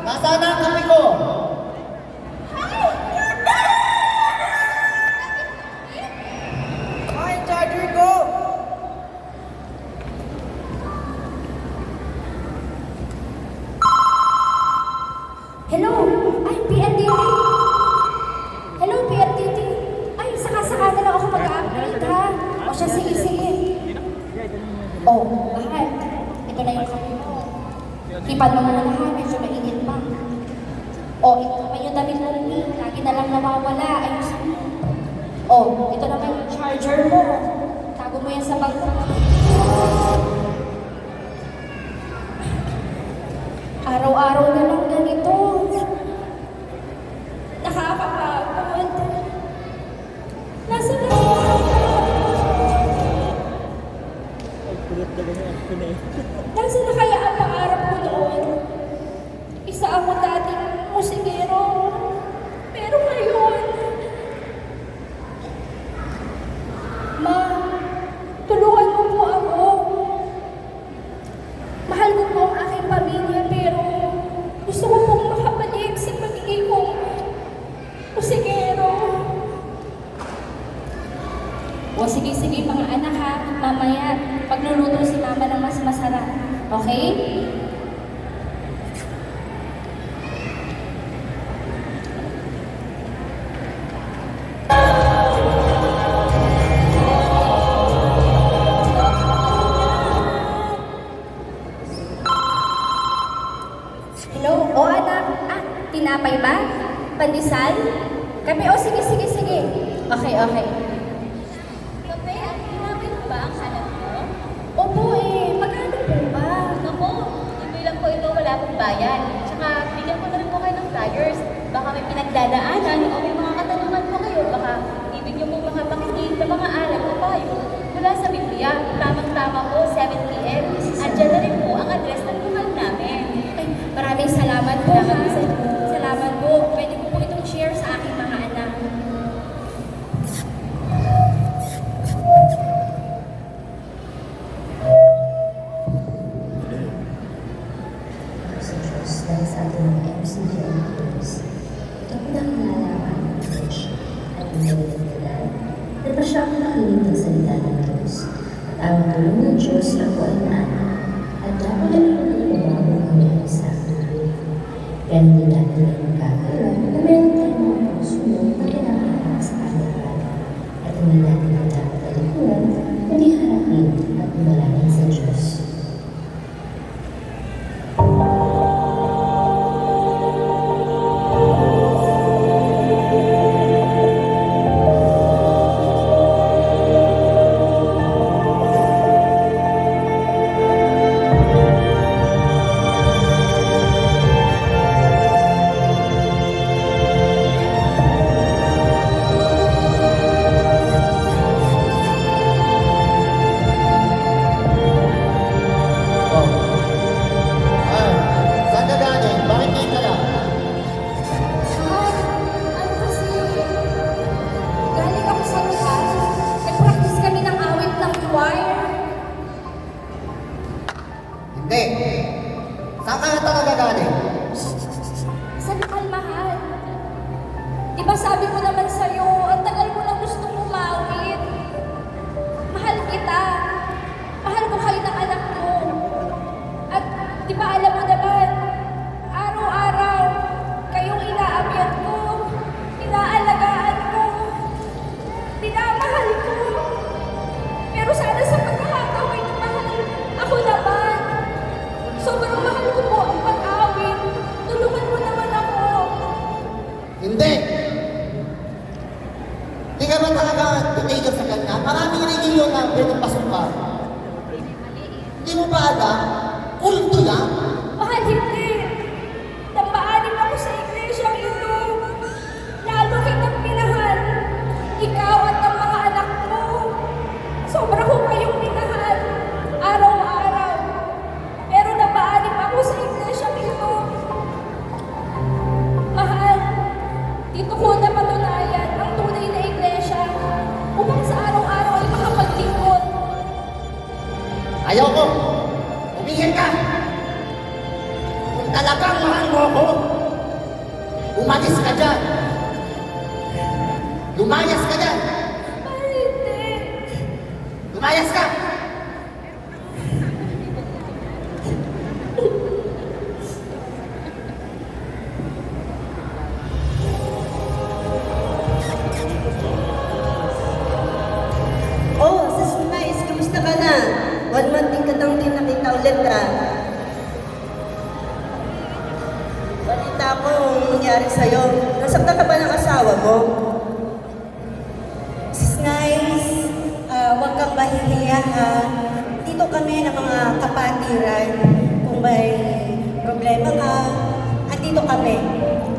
Nasaan ang kape ko? Ay, charger ko! Hello? Ay, PLDT. Hello, PLDT. Ay, saka-saka na lang ako mag-upgrade, ha? O siya, sige, sige. Oh, mahal. Ito na yung kape mo. Hipan mo muna, ha? Medyo mainit pa. Oh, ito pa yung damit mo, Lee. Lagi na lang nawawala. Ayusin mo. Oh, ito naman yung charger mo. Tago mo yan sa bag mo. Araw-araw na lang ganito. Nakakapagod. Nasa na Nasa na kaya ang pangarap ko noon? Isa ako dating musikero. Pero ngayon, Ma, tulungan mo po ako. Mahal ko po ang aking pamilya, pero gusto ko pong makabalik sa pagiging kong musikero. O sige, sige mga anak ha, mamaya pagluluto si mama ng mas masarap. Okay? Hello? O anak, tinapay ba? Pandesal? Kape? O sige, sige, sige. Okay, okay. Kape, tinapay ba ang hanap mo? Opo magkano po ba? Naku, tuloy lang po ito, wala pong bayan. Tsaka, bigyan ko na rin po kayo ng flyers. Baka may pinagdadaanan o may mga katanungan po kayo. Baka ibig niyo pong makapakinig ng mga aral o payo mula sa Biblia. Tamang-tama po, 7 p.m. Andiyan na rin po ang address ng lugar namin. Ay, maraming salamat po ha. Salamat sa inyo. Salamat po. Pwede po po itong share sa aking mga anak. Sa Diyos dahil sa ating mga MCGM Cruz, ito ang nangangalaman ng Diyos at pinagdadalan na pa siya ang nakinig ng salita ng Diyos at ang tulong ng Diyos na po ay naana at dapat ay pinagbabago ang mga sa akin. Kaya hindi natin ay magkakaroon na meron tayong mga pusunod na kinakailangan sa kanilang at hindi natin ang dapat alikuran kundi harapin at umalangin sa Diyos. Saan ka galing? Bakit ngayon ka lang? Ano kasi, galing ako sa lugar. Nag-practice kami ng awit ng choir. Hindi. Saan ka na talaga galing? Sa lokal, mahal. Di ba sabi ko naman sa'yo, ang tagal ko na gusto umawit. Mahal kita. Mahal ko kayo ng anak ko. At di ba alam mo naman, araw-araw, kayong inaabyat ko, inaalagaan ko, minamahal ko. Pero sana sa pagkakataon ito, mahal, ako naman. Sobrang mahal ko po ang pag-awit. Tulungan mo naman ako. Hindi. Hindi ka ba talaga teenager sa kanya? Maraming religion na pinapasok ka. Hindi mo ba alam? Kulto yan? Mahal, hindi. Nambaanin ako sa iglesia ito. Lalo kitang minahal. Ikaw at ang mga anak mo. Sobra ko kayong minahal. Araw-araw. Pero nambaanin ako sa iglesia ito. Mahal, dito ko napatunayan ang tunay na iglesia upang sa araw-araw ay makapaglingkod. Ayaw ko. Umingin ka. Kung talagang mahal mo ako, Umalis ka dyan! Lumayas ka dyan! Mahal, hindi. Lumayas ka! Oh, sis Nice, kamusta ka na? 1 month din katang din nakita ulit Balita ko ang nangyari sa'yo. Nasaktan ka ba ng asawa mo? Sis Nice, huwag kang mahihiya ha. Dito kami ng mga kapatiran. Kung may problema ka, andito kami.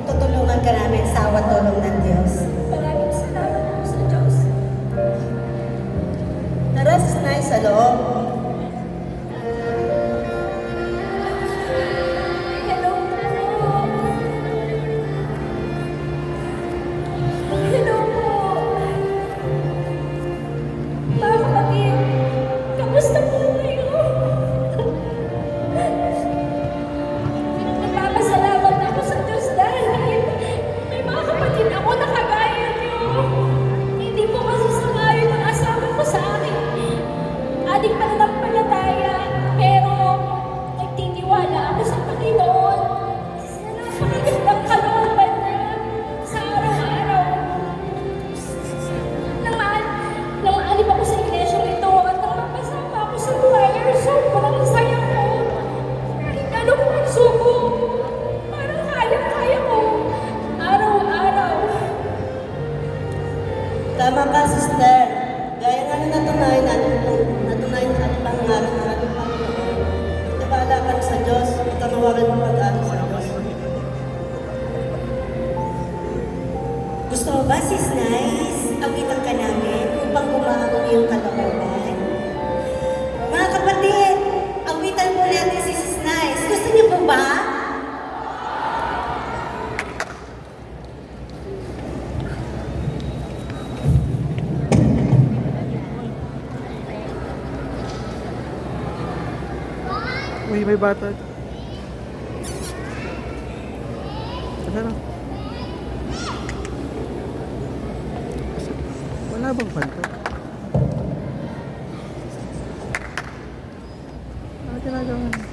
Tutulungan ka namin sa awa tulong ng Diyos. Maraming salamat po sa Diyos. Tara, sis Nice, sa loob. Hello po. Hello po. Mga kapatid, kamusta po kayo? Nagpapasalamat ako sa Diyos dahil may mga kapatid ako na kagaya niyo. Hindi po kasi sangayon ang asawa ko sa akin. Adik pananampalataya, pero nagtitiwala ako sa Panginoon sa napakagandang kalooban niya sa araw-araw. Nang maalip ako sa iglesyang ito at nang mapasama ako sa choir, sobrang saya ko. Kahit ano kung nagsubok, parang kaya-kaya ko. Araw-araw. Tama ka, sister. Gaya nga na natunayan natin ating pangalan ng ating Panginoon. Tiwala ka sa Diyos, ikawawalan mo pag-aaral sa Diyos. Gusto mo ba, sis Nice? Awitan ka namin upang gumaan ang iyong kalooban. Mga kapatid, awitan po natin si sis Nice. Gusto niyo po ba? Uy, may bata. Tara na. Wala bang kanta? Ano ginagawa niya?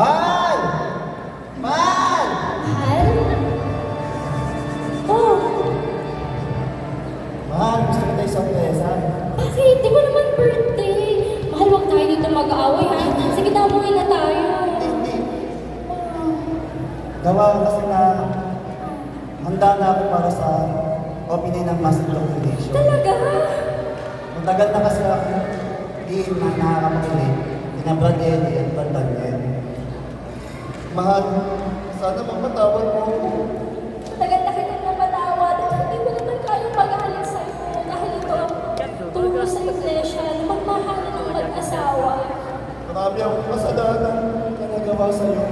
Mahal! Mahal! Mahal? Oh, Mahal, gusto ko tayo sorpresa. bakit? Di ba naman birthday? Mahal, huwag tayo dito mag-aaway, ha? Sige na, umuwi na tayo. Hindi. Oh, Gawa kasi na handa na ako para sa opening ng Master Foundation. talaga? Matagal na kasi ako di na nakakapakilig. Pinabrad Eli at Brad Daniel. Mahal, sana mapatawad mo ako. Tagal na kitang napatawad at hindi ko naman kayang paghalin sa'yo dahil ito ang turo sa iglesia na magmahalan ng mag-asawa. Marami akong kasalanan na nagawa sa'yo.